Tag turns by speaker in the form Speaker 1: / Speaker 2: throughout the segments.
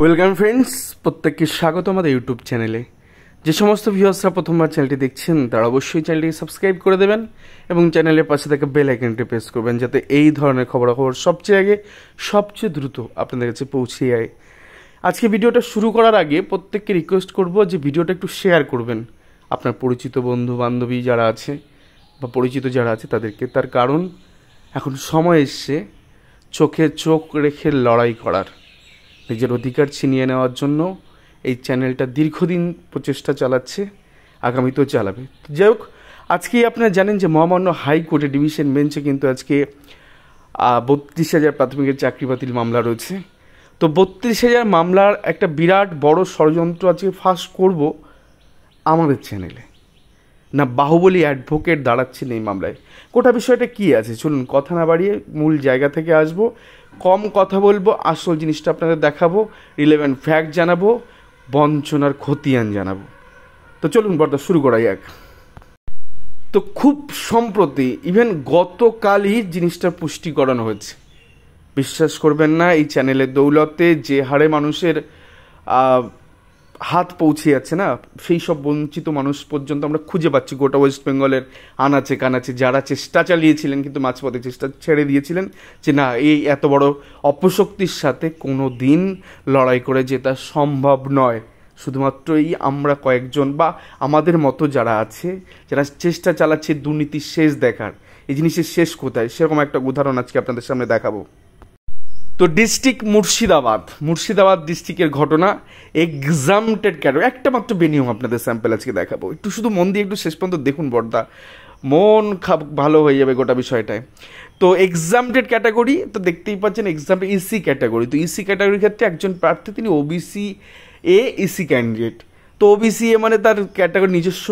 Speaker 1: Welcome friends, প্রত্যেককে স্বাগত আমাদের ইউটিউব চ্যানেলে। যে সমস্ত ভিউয়ার্সরা প্রথমবার চ্যানেলটি দেখছেন তারা অবশ্যই চ্যানেলটিকে সাবস্ক্রাইব করে দেবেন এবং চ্যানেলের পাশে থাকা বেল আইকনটি প্রেস করবেন, যাতে এই ধরনের খবরাখবর সবচেয়ে আগে সবচেয়ে দ্রুত আপনাদের কাছে পৌঁছে যায়। আজকে ভিডিওটা শুরু করার আগে প্রত্যেককে রিকোয়েস্ট করব যে ভিডিওটা একটু শেয়ার করবেন আপনার পরিচিত বন্ধু বান্ধবী যারা আছে বা পরিচিত যারা আছে তাদেরকে। তার কারণ এখন সময় এসছে চোখে চোখ রেখে লড়াই করার, নিজের অধিকার ছিনিয়ে নেওয়ার জন্য এই চ্যানেলটা দীর্ঘদিন প্রচেষ্টা চালাচ্ছে, আগামীতেও চালাবে। যাই হোক, আজকেই আপনারা জানেন যে মহামান্য হাইকোর্টে ডিভিশন বেঞ্চে কিন্তু আজকে 32,000 প্রাথমিকের চাকরি বাতিল মামলা রয়েছে। তো 32,000 মামলার একটা বিরাট বড় ষড়যন্ত্র আজকে ফাঁস করব আমাদের চ্যানেলে। না বাহুবলী অ্যাডভোকেট দাঁড়াচ্ছেন এই মামলায়। গোটা বিষয়টা কী আছে চলুন কথা না বাড়িয়ে মূল জায়গা থেকে আসবো। কম কথা বলবো, আসল জিনিসটা আপনাদের দেখাবো, রিলেভেন্ট ফ্যাক্ট জানাবো, বঞ্চনার খতিয়ান জানাবো। তো চলুন বর্তা শুরু করা যাক। তো খুব সম্প্রতি ইভেন গতকালই জিনিসটার পুষ্টি করানো হয়েছে। বিশ্বাস করবেন না, এই চ্যানেলের দৌলতে যে হারে মানুষের হাত পৌঁছে যাচ্ছে না, সেই সব বঞ্চিত মানুষ পর্যন্ত আমরা খুঁজে পাচ্ছি গোটা ওয়েস্ট বেঙ্গলের আনাচে কানাচে, যারা চেষ্টা চালিয়েছিলেন কিন্তু মাঝপথে চেষ্টা ছেড়ে দিয়েছিলেন যে না এই এত বড় অপশক্তির সাথে কোনো দিন লড়াই করে জেতা সম্ভব নয়। শুধুমাত্র এই আমরা কয়েকজন বা আমাদের মতো যারা আছে, যারা চেষ্টা চালাচ্ছে দুর্নীতির শেষ দেখার, এই জিনিসের শেষ কোথায়, সেরকম একটা উদাহরণ আজকে আপনাদের সামনে দেখাবো। তো ডিস্ট্রিক্ট মুর্শিদাবাদ ডিস্ট্রিক্টের ঘটনা, এক্সামটেড ক্যাটাগরি, একটা মাত্র বেনিয়ম আপনাদের স্যাম্পল আজকে দেখাবো। একটু শুধু মন দিয়ে একটু শেষ পর্যন্ত দেখুন বর্দা, মন ভালো হয়ে যাবে গোটা বিষয়টায়। তো এক্সামটেড ক্যাটাগরি তো দেখতেই পাচ্ছেন, এক্সামটেড ইসি ক্যাটাগরি। তো ইসি ক্যাটাগরির ক্ষেত্রে একজন প্রার্থী, তিনি ওবিসি এ ইসি ক্যান্ডিডেট। তো ওবিসি এ মানে তার ক্যাটাগরি নিজস্ব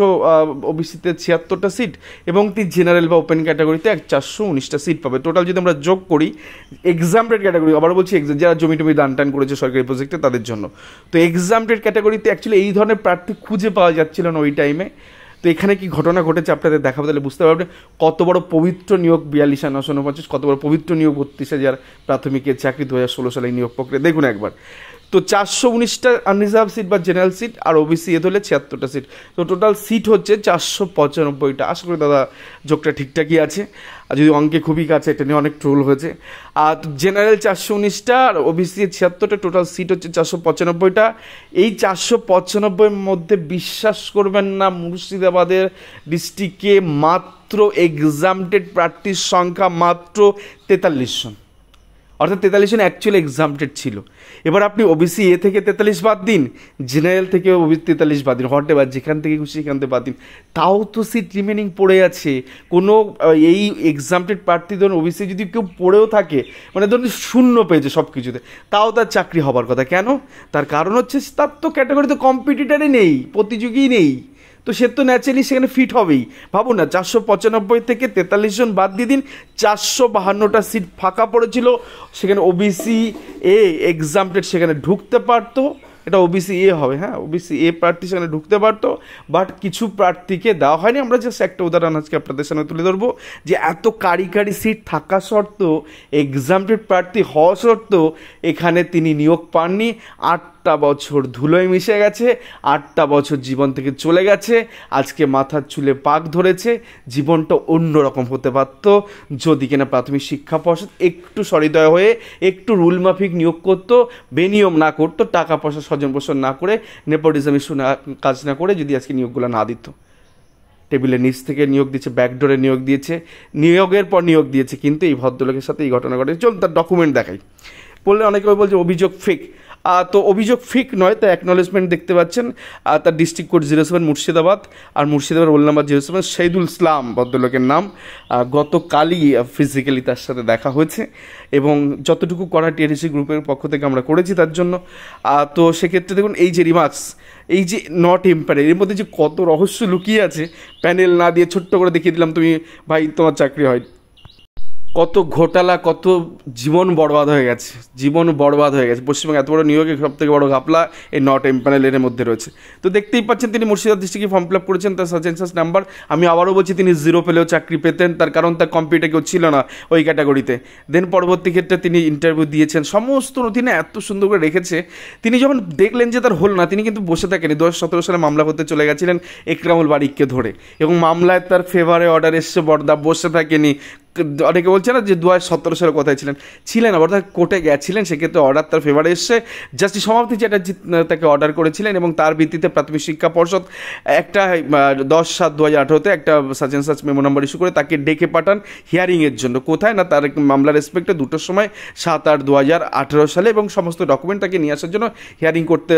Speaker 1: ওবিসিতে 76টা সিট এবং তিনি জেনারেল বা ওপেন ক্যাটাগরিতে 419টা সিট পাবে। টোটাল যদি আমরা যোগ করি এক্সামটেড ক্যাটাগরি, আবার বলছি যারা জমি টমি দান টান করেছে সরকারি প্রজেক্টে তাদের জন্য, তো এক্সামটেড ক্যাটাগরিতে অ্যাকচুয়ালি এই ধরনের প্রার্থী খুঁজে পাওয়া যাচ্ছিল না ওই টাইমে। তো এখানে কি ঘটনা ঘটেছে আপনাদের দেখাবো, তাহলে বুঝতে পারবেন কত বড় পবিত্র নিয়োগ 42,949, কত বড় পবিত্র নিয়োগ 32,000 প্রাথমিকের চাকরি 2016 সালে নিয়োগ প্রক্রিয়া দেখুন একবার। তো 419টা আনরিজার্ভ সিট বা জেনারেল সিট আর ওবিসি এ ধরলে 76টা সিট, তো টোটাল সিট হচ্ছে 495টা। আশা করি দাদা যোগটা ঠিকঠাকই আছে, আর যদি অঙ্কে খুবই কাছে, এটা নিয়ে অনেক ট্রোল হয়েছে। আর জেনারেল 419টা আর ওবিসি 76টা, টোটাল সিট হচ্ছে 495টা। এই 495-এর মধ্যে বিশ্বাস করবেন না, মুর্শিদাবাদের ডিস্ট্রিক্টে মাত্র এক্সামটেড প্রার্থীর সংখ্যা মাত্র 43 জন, অর্থাৎ 43 জন অ্যাকচুয়ালি এক্সামটেড ছিল। এবার আপনি ওবিসি এ থেকে 43 বাদ দিন, জেনারেল থেকে ওবিসি 43 বাদ দিন, হটে বা যেখান থেকে খুশি সেখান থেকে বাদ দিন, তাও তো সিট রিমেনিং পড়ে আছে। কোনো এই এক্সামটেড প্রার্থী ধরুন ওবিসি যদি কেউ পড়েও থাকে, মানে ধরুন শূন্য পেয়েছে সব কিছুতে, তাও তার চাকরি হবার কথা। কেন? তার কারণ হচ্ছে তার তো ক্যাটাগরিতে কম্পিটিটারই নেই, প্রতিযোগী নেই, তো সে তো ন্যাচারালি সেখানে ফিট হবেই। ভাবুন না, 495 থেকে 43 জন বাদ দিয়ে দিন, 452টা সিট ফাঁকা পড়েছিল, সেখানে ওবিসি এ এক্সামটেড সেখানে ঢুকতে পারতো। এটা ওবিসি এ হবে, হ্যাঁ, ওবিসি এ প্রার্থী সেখানে ঢুকতে পারতো, বাট কিছু প্রার্থীকে দেওয়া হয়নি। আমরা জাস্ট একটা উদাহরণ আজকে আপনাদের সামনে তুলে ধরবো যে এত কারি সিট থাকা সত্ত্বেও, এক্সামটেড প্রার্থী হওয়া সত্ত্বেও এখানে তিনি নিয়োগ পাননি। 8টা বছর ধুলোয় মিশে গেছে, 8টা বছর জীবন থেকে চলে গেছে, আজকে মাথার চুলে পাক ধরেছে। জীবনটা অন্যরকম হতে পারত যদি কিনা প্রাথমিক শিক্ষা পর্ষদ একটু সহৃদয় হয়ে একটু রুল মাফিক নিয়োগ করতো, বেনিয়ম না করতো, টাকা পয়সা স্বজন পোষণ না করে, নেপোটিজম ইস্যু কাজ না করে, যদি আজকে নিয়োগগুলো না দিত। টেবিলের নিচ থেকে নিয়োগ দিয়েছে, ব্যাকডোরে নিয়োগ দিয়েছে, নিয়োগের পর নিয়োগ দিয়েছে, কিন্তু এই ভদ্রলোকের সাথে এই ঘটনা ঘটেছে। চলুন তার ডকুমেন্ট দেখাই। বললে অনেকে বলছে অভিযোগ ফেক, তো অভিযোগ ফেক নয়, তার অ্যাকনলেজমেন্ট দেখতে পাচ্ছেন। তার ডিস্ট্রিক্ট কোড 07 মুর্শিদাবাদ, আর মুর্শিদাবাদ রোল নাম্বার 07, শহীদুল ইসলাম ভদ্রলোকের নাম। গতকালই ফিজিক্যালি তার সাথে দেখা হয়েছে এবং যতটুকু করা টিআরসি গ্রুপের পক্ষ থেকে আমরা করেছি তার জন্য। তো সেক্ষেত্রে দেখুন এই যে রিমার্কস, এই যে নট এম্পায়ার, এর মধ্যে যে কত রহস্য লুকিয়ে আছে, প্যানেল না দিয়ে ছোট্ট করে দেখিয়ে দিলাম, তুমি ভাই তোমার চাকরি হয়। কত ঘোটালা, কত জীবন বরবাদ হয়ে গেছে, জীবন বরবাদ হয়ে গেছে। পশ্চিমবঙ্গে এত বড় নিয়োগে সব থেকে বড় ঘাপলা এই নট এমপ্যানেলের মধ্যে রয়েছে। তো দেখতেই পাচ্ছেন তিনি মুর্শিদাবাদ ডিস্ট্রিক্টে ফর্ম ফিল আপ করেছেন, তার সাজেন্সাস নাম্বার, আমি আবারও বলছি তিনি 0 পেলেও চাকরি পেতেন, তার কারণ তার কম্পিউটার কেউ ছিল না ওই ক্যাটাগরিতে। দেন পরবর্তী ক্ষেত্রে তিনি ইন্টারভিউ দিয়েছেন, সমস্ত নথি না এত সুন্দর করে রেখেছে। তিনি যখন দেখলেন যে তার হলো না, তিনি কিন্তু বসে থাকেনি। 2017 সালে মামলা করতে চলে গেছিলেন একরামুল বারিককে ধরে, এবং মামলায় তার ফেভারে অর্ডার এসছে, বরদা বসে থাকেনি। অনেকে বলছে না যে 2017 সালে কোথায় ছিলেন না, অর্থাৎ কোর্টে গেছিলেন, সেক্ষেত্রে অর্ডার তার ফেভারে এসছে। জাস্টিস সমাপ্তি চ্যাটার্জি তাকে অর্ডার করেছিলেন, এবং তার ভিত্তিতে প্রাথমিক শিক্ষা পর্ষদ একটা 10/7/2018 একটা সাজেন্সাস মেমো নাম্বার ইস্যু করে তাকে ডেকে পাঠান হিয়ারিংয়ের জন্য। কোথায় না, তার মামলার রেসপেক্টে 2টোর সময় 7/8/2018 সালে, এবং সমস্ত ডকুমেন্ট তাকে নিয়ে আসার জন্য হিয়ারিং করতে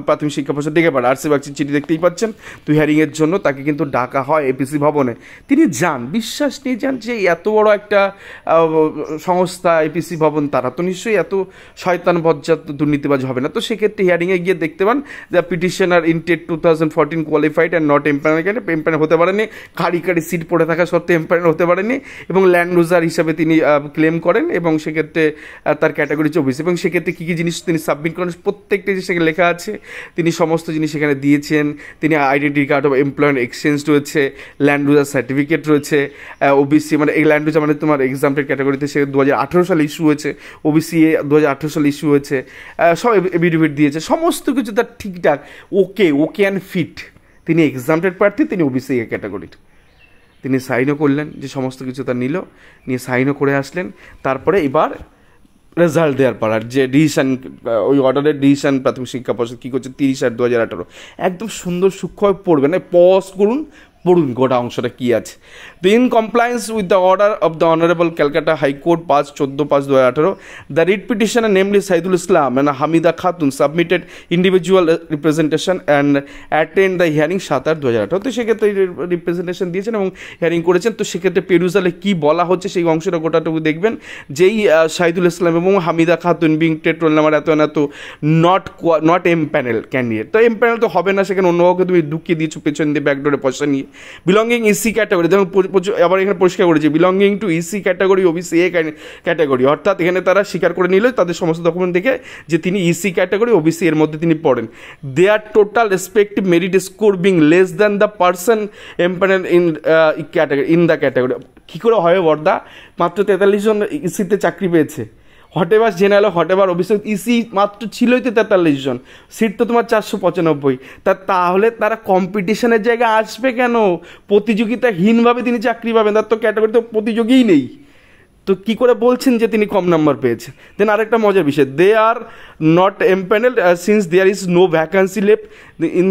Speaker 1: প্রাথমিক শিক্ষা পর্ষদ ডেকে পাঠান। আরসি বাগচির চিঠি দেখতেই পাচ্ছেন। তো হিয়ারিংয়ের জন্য তাকে কিন্তু ডাকা হয় এপিসি ভবনে। তিনি যান, বিশ্বাস নিয়ে যান যে এত বড় একটা সংস্থা এপিসি ভবন, তারা তো নিশ্চয়ই এত শয়তান বজ্জাত দুর্নীতিবাজ হবে না। তো সেক্ষেত্রে হিয়ারিংয়ে গিয়ে দেখতে পান যে petitioner in TET 2014 qualified and not empanel হতে পারেনি, কারি সিট পড়ে থাকা সত্ত্বেও এমপ্যানেল হতে পারেনি, এবং ল্যান্ড লুজার হিসাবে তিনি ক্লেম করেন, এবং সেক্ষেত্রে তার ক্যাটাগরি 24। এবং সেক্ষেত্রে কী কী জিনিস তিনি সাবমিট করেন প্রত্যেকটা জিনিস সেখানে লেখা আছে, তিনি সমস্ত জিনিস সেখানে দিয়েছেন। তিনি আইডেন্টি কার্ড অফ এমপ্লয়েমেন্ট এক্সচেঞ্জ রয়েছে, ল্যান্ড লুজার সার্টিফিকেট রয়েছে, ওবিসি মানে এই ল্যান্ড লুজার মানে তোমার এক্সাম্পটেড ক্যাটাগরিতে সে 2018 সালে ইস্যু হয়েছে, ওবিসি 2018 সালে ইস্যু হয়েছে, সব এফিডেভিট দিয়েছে, সমস্ত কিছু তার ঠিকঠাক ওকে অ্যান্ড ফিট। তিনি এক্সাম্পটেড প্রার্থী, তিনি ওবিসি ক্যাটাগরির। তিনি সাইনও করলেন, যে সমস্ত কিছু তার নিল, নিয়ে সাইনও করে আসলেন। তারপরে এবার রেজাল্ট দেওয়ার পর আর যে ডিসিশন, ওই অর্ডারের ডিসিশন প্রাথমিক শিক্ষা পর্ষদ কী করছে 30/8/2018 একদম সুন্দর সূক্ষ্মভাবে পড়বেন, পজ করুন, পড়ুন গোটা অংশটা কী আছে। তো in compliance with the order of the honourable Calcutta high court 5/14/2018 the writ petitioner namely Saidul Islam and Hamida Khatun submitted individual representation and attend the hearing 7/8/2018। তো সেক্ষেত্রে রিপ্রেজেন্টেশন দিয়েছেন এবং হিয়ারিং করেছেন। তো সেক্ষেত্রে পেরুজালে কী বলা হচ্ছে সেই অংশটা গোটাটুকু দেখবেন। যেই সাইদুল ইসলাম এবং Hamida Khatun being TET roll number এত নট এমপ্যানেল ক্যান্ডিডেট, তো এমপ্যানেল তো হবে না, সেখানে অন্য কাউকে তুমি ঢুকিয়ে দিয়েছো পেছন দিয়ে ব্যাকডোরে পয়সা নিয়ে। বিলঙ্গিং ইসি ক্যাটাগরি, যেমন আবার এখানে পরিষ্কার করেছে belonging to EC category OBC A category, অর্থাৎ এখানে তারা স্বীকার করে নিল তাদের সমস্ত ডকুমেন্ট দেখে যে তিনি ইসি ক্যাটাগরি ওবিসি এর মধ্যে তিনি পড়েন। There total respective merit score being less than the person empanel in the category. কী করে হয় বর্দা, মাত্র 43 জন ইসিতে চাকরি পেয়েছে, হটেবার জেনারেল হটেবার অফিসার ইসি মাত্র ছিলই তো 43 জন, সিট তো তোমার 495। তাহলে তারা কম্পিটিশনের জায়গায় আসবে কেন? প্রতিযোগিতাহীনভাবে তিনি চাকরি পাবেন, তার তো ক্যাটাগরিতে প্রতিযোগীই নেই। তো কী করে বলছেন যে তিনি কম নাম্বার পেয়েছেন? দেন আরেকটা মজার বিষয়, they are not empanelled since there is no vacancy left in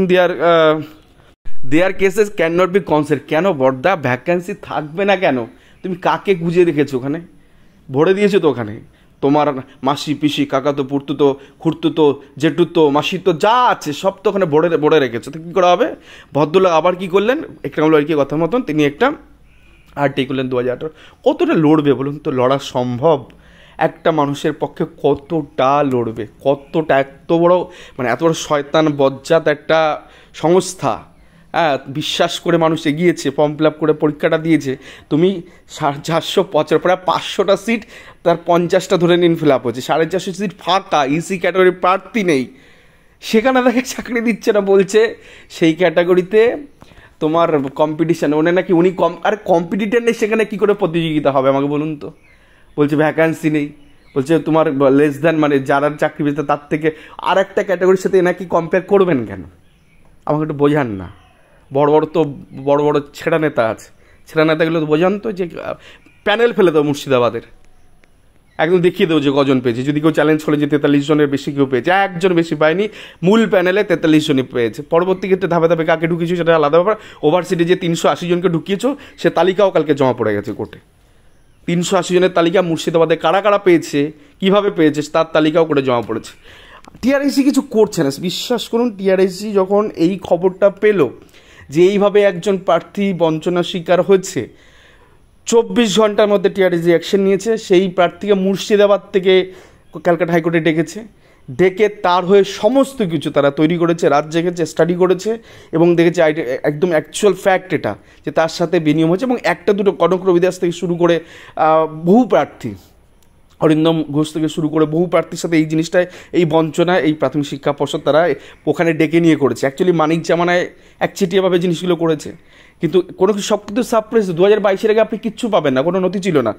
Speaker 1: their cases can not be considered. কেন বর্দা ভ্যাকান্সি থাকবে না কেন? তুমি কাকে গুঁজে রেখেছো ওখানে? ভরে দিয়েছো তো ওখানে তোমার মাসি পিসি কাকাতো পুরতুতো খুঁড়তুতো জেঠুতো মাসিতো যা আছে সব তো ওখানে ভরে রেখেছো। তো কী করা হবে? ভদ্রলোক আবার কী করলেন, একরামুল বারিকের কথা মতন তিনি একটা আর্টিকেল করলেন 2018। কতটা লড়বে বলুন তো? লড়া সম্ভব? একটা মানুষের পক্ষে কতটা লড়বে? কতটা এত বড় শয়তান বজ্জাত একটা সংস্থা, হ্যাঁ, বিশ্বাস করে মানুষ এগিয়েছে, ফর্ম ফিল আপ করে পরীক্ষাটা দিয়েছে। তুমি 450 প্রায় 500টা সিট, তার 50টা ধরে নিন ফিল আপ হচ্ছে, 450 সিট ফাঁকা, ইসি ক্যাটাগরির প্রার্থী নেই, সেখানে তাকে চাকরি দিচ্ছে না। বলছে সেই ক্যাটাগরিতে তোমার কম্পিটিশান, নাকি উনি কম্পিটিটার নেই, সেখানে কী করে প্রতিযোগিতা হবে আমাকে বলুন তো? বলছে ভ্যাকান্সি নেই, বলছে তোমার লেস দ্যান যারা চাকরি পেয়েছে তার থেকে আর একটা ক্যাটাগরির সাথে এনাকি কম্পেয়ার করবেন কেন? আমাকে একটু বোঝান না। বড় বড় ছেঁড়া নেতা আছে, ছেঁড়া নেতাগুলো তো বোঝান তো, যে প্যানেল ফেলে দেবো মুর্শিদাবাদের, একদম দেখিয়ে দেবো যে কজন পেয়েছে। যদি কেউ চ্যালেঞ্জ করে যে 43 জনের বেশি কেউ পেয়েছে, একজন বেশি পায়নি, মূল প্যানেলে 43 জনই পেয়েছে। পরবর্তী ক্ষেত্রে ধাপে ধাপে কাকে ঢুকিয়েছো সেটা আলাদা ব্যাপার। ওভারসিটে যে 380 জনকে ঢুকিয়েছো সে তালিকাও কালকে জমা পড়ে গেছে কোর্টে। 380 জনের তালিকা মুর্শিদাবাদে কারা কারা পেয়েছে, কীভাবে পেয়েছে তার তালিকাও করে জমা পড়েছে। টিআরএসি কিছু করছে না, বিশ্বাস করুন। টিআরএসি যখন এই খবরটা পেল যে এইভাবে একজন প্রার্থী বঞ্চনার শিকার হয়েছে, 24 ঘন্টার মধ্যে টিআরএসি অ্যাকশন নিয়েছে। সেই প্রার্থীকে মুর্শিদাবাদ থেকে ক্যালকাটা হাইকোর্টে ডেকেছে, ডেকে তার হয়ে সমস্ত কিছু তারা তৈরি করেছে, রাত জেগেছে, স্টাডি করেছে এবং দেখেছে একদম অ্যাকচুয়াল ফ্যাক্ট এটা যে তার সাথে বিনিয়োগ হয়েছে। এবং একটা দুটো কনক রবিদাস থেকে শুরু করে বহু প্রার্থী, অরিন্দম ঘোষ থেকে শুরু করে বহু প্রার্থীর সাথে এই জিনিসটায়, এই বঞ্চনা এই প্রাথমিক শিক্ষা পর্ষদ তারা ওখানে ডেকে নিয়ে করেছে। অ্যাকচুয়ালি মানিক জামানায় একচেটিয়াভাবে জিনিসগুলো করেছে, কিন্তু কোনো কিছু সব কিছু সাপ্রেস। 2022-এর আগে আপনি কিচ্ছু পাবেন না, কোনো নথি ছিল না,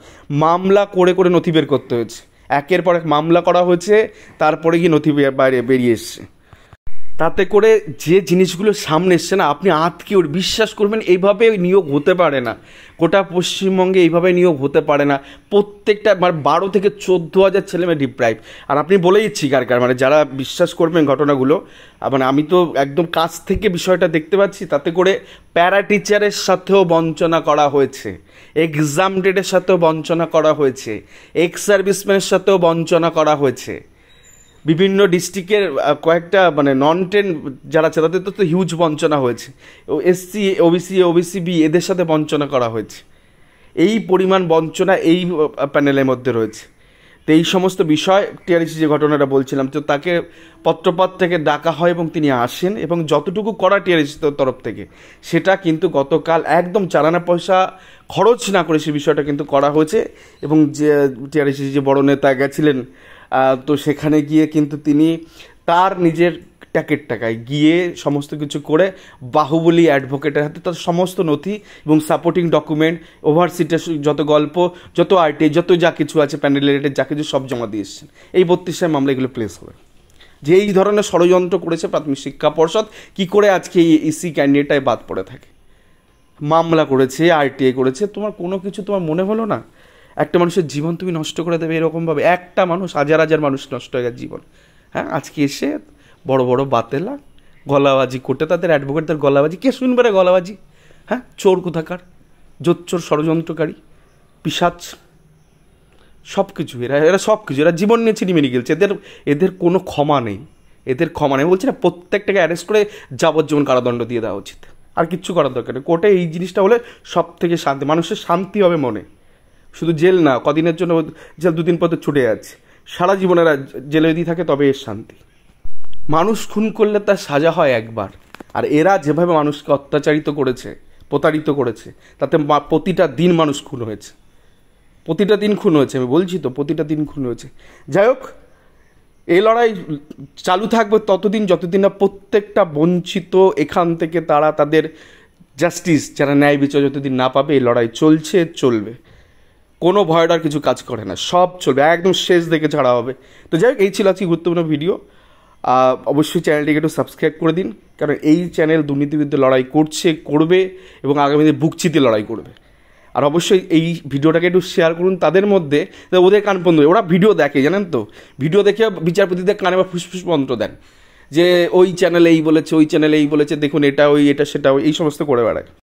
Speaker 1: মামলা করে করে নথি বের করতে হয়েছে, একের পর এক মামলা করা হয়েছে, তারপরে গিয়ে নথি বাইরে বেরিয়ে এসছে। তাতে করে যে জিনিসগুলো সামনে এসছে না, আপনি আটকে ওর বিশ্বাস করবেন এইভাবে নিয়োগ হতে পারে না, গোটা পশ্চিমবঙ্গে এইভাবে নিয়োগ হতে পারে না। প্রত্যেকটা 12 থেকে 14,000 ছেলেমেয়ে ডিপ্রাইভ। আর আপনি বলেই দিচ্ছি কার মানে যারা বিশ্বাস করবেন ঘটনাগুলো, মানে আমি তো একদম কাছ থেকে বিষয়টা দেখতে পাচ্ছি। তাতে করে প্যারা টিচারের সাথেও বঞ্চনা করা হয়েছে, এক্সাম ডেটের সাথেও বঞ্চনা করা হয়েছে, এক্স সার্ভিসম্যানের সাথেও বঞ্চনা করা হয়েছে। বিভিন্ন ডিস্ট্রিক্টের কয়েকটা মানে নন টেন যারা আছে তাদের তো হিউজ বঞ্চনা হয়েছে। এসসি, ওবিসি বি এদের সাথে বঞ্চনা করা হয়েছে। এই পরিমাণ বঞ্চনা এই প্যানেলের মধ্যে রয়েছে। তো এই সমস্ত বিষয় টিআরএসি যে ঘটনাটা বলছিলাম, তো তাকে পত্রপাত থেকে ডাকা হয় এবং তিনি আসেন এবং যতটুকু করা টিআরএসি তরফ থেকে সেটা কিন্তু গতকাল একদম চালানা পয়সা খরচ না করে সে বিষয়টা কিন্তু করা হয়েছে। এবং যে টিআরএসি যে বড় নেতা গেছিলেন, তো সেখানে গিয়ে কিন্তু তিনি তার নিজের ট্যাকের টাকায় গিয়ে সমস্ত কিছু করে বাহুবলী অ্যাডভোকেটের হাতে তার সমস্ত নথি এবং সাপোর্টিং ডকুমেন্ট, ওভারসিটের যত গল্প, যত আরটিআই, যত যা কিছু আছে প্যানেল রিলেটেড যা কিছু সব জমা দিয়ে এসেছেন। এই 32 মামলা এগুলো প্লেস হবে। যে এই ধরনের ষড়যন্ত্র করেছে প্রাথমিক শিক্ষা পর্ষদ, কী করে আজকে এই ইসি ক্যান্ডিডেটটায় বাদ পড়ে থাকে, মামলা করেছে, আরটিআই করেছে, তোমার কোনো কিছু তোমার মনে হলো না? একটা মানুষের জীবন তুমি নষ্ট করে দেবে এরকমভাবে? একটা মানুষ, হাজার হাজার মানুষ নষ্ট হয়ে গেছে জীবন। হ্যাঁ, আজকে এসে বড় বড় বাতেলা গলাবাজি করতে, তাদের অ্যাডভোকেটদের গলাবাজি, কে শুনবে রে গলাবাজি? হ্যাঁ, চোর কোথাকার, জোচ্চোর, ষড়যন্ত্রকারী, পিশাচ, সব কিছু এরা সব কিছু, এরা জীবন নিয়ে ছিনিমিনি খেলছে। এদের কোনো ক্ষমা নেই, এদের ক্ষমা নেই। বলছি না, প্রত্যেকটাকে অ্যারেস্ট করে যাবজ্জীবন কারাদণ্ড দিয়ে দেওয়া উচিত, আর কিচ্ছু করার দরকার নেই। কোর্টে এই জিনিসটা হলে সব থেকে শান্তি, মানুষের শান্তি হবে মনে। শুধু জেল না, কদিনের জন্য জেল 2 দিন পর ছুটে যাচ্ছে, সারা জীবনের জেলে যদি থাকে তবে এর শান্তি। মানুষ খুন করলে তার সাজা হয় একবার, আর এরা যেভাবে মানুষকে অত্যাচারিত করেছে, প্রতারিত করেছে, তাতে প্রতিটা দিন মানুষ খুন হয়েছে, প্রতিটা দিন খুন হয়েছে। আমি বলছি তো, প্রতিটা দিন খুন হয়েছে। যাই হোক, এই লড়াই চালু থাকবে ততদিন যতদিন না প্রত্যেকটা বঞ্চিত এখান থেকে তারা তাদের জাস্টিস, যারা ন্যায় বিচার যতদিন না পাবে, এই লড়াই চলছে, চলবে। কোনো ভয় ডর কিছু কাজ করে না, সব চলবে, একদম শেষ দেখে ছাড়া হবে। তো যাই হোক, এই ছিল আজকে গুরুত্বপূর্ণ ভিডিও। অবশ্যই চ্যানেলটিকে একটু সাবস্ক্রাইব করে দিন, কারণ এই চ্যানেল দুর্নীতির বিরুদ্ধে লড়াই করছে, করবে এবং আগামী দিনে বুকচিতে লড়াই করবে। আর অবশ্যই এই ভিডিওটাকে একটু শেয়ার করুন তাদের মধ্যে, ওদের কান বন্ধ, ওরা ভিডিও দেখে, জানেন তো, ভিডিও দেখে বিচারপতিদের কানে বা ফুসফুস মন্ত্র দেন যে ওই চ্যানেলে এই বলেছে, ওই চ্যানেলে এই বলেছে, দেখুন এটা, ওই এটা, সেটা, এই সমস্ত করে বেড়ায়।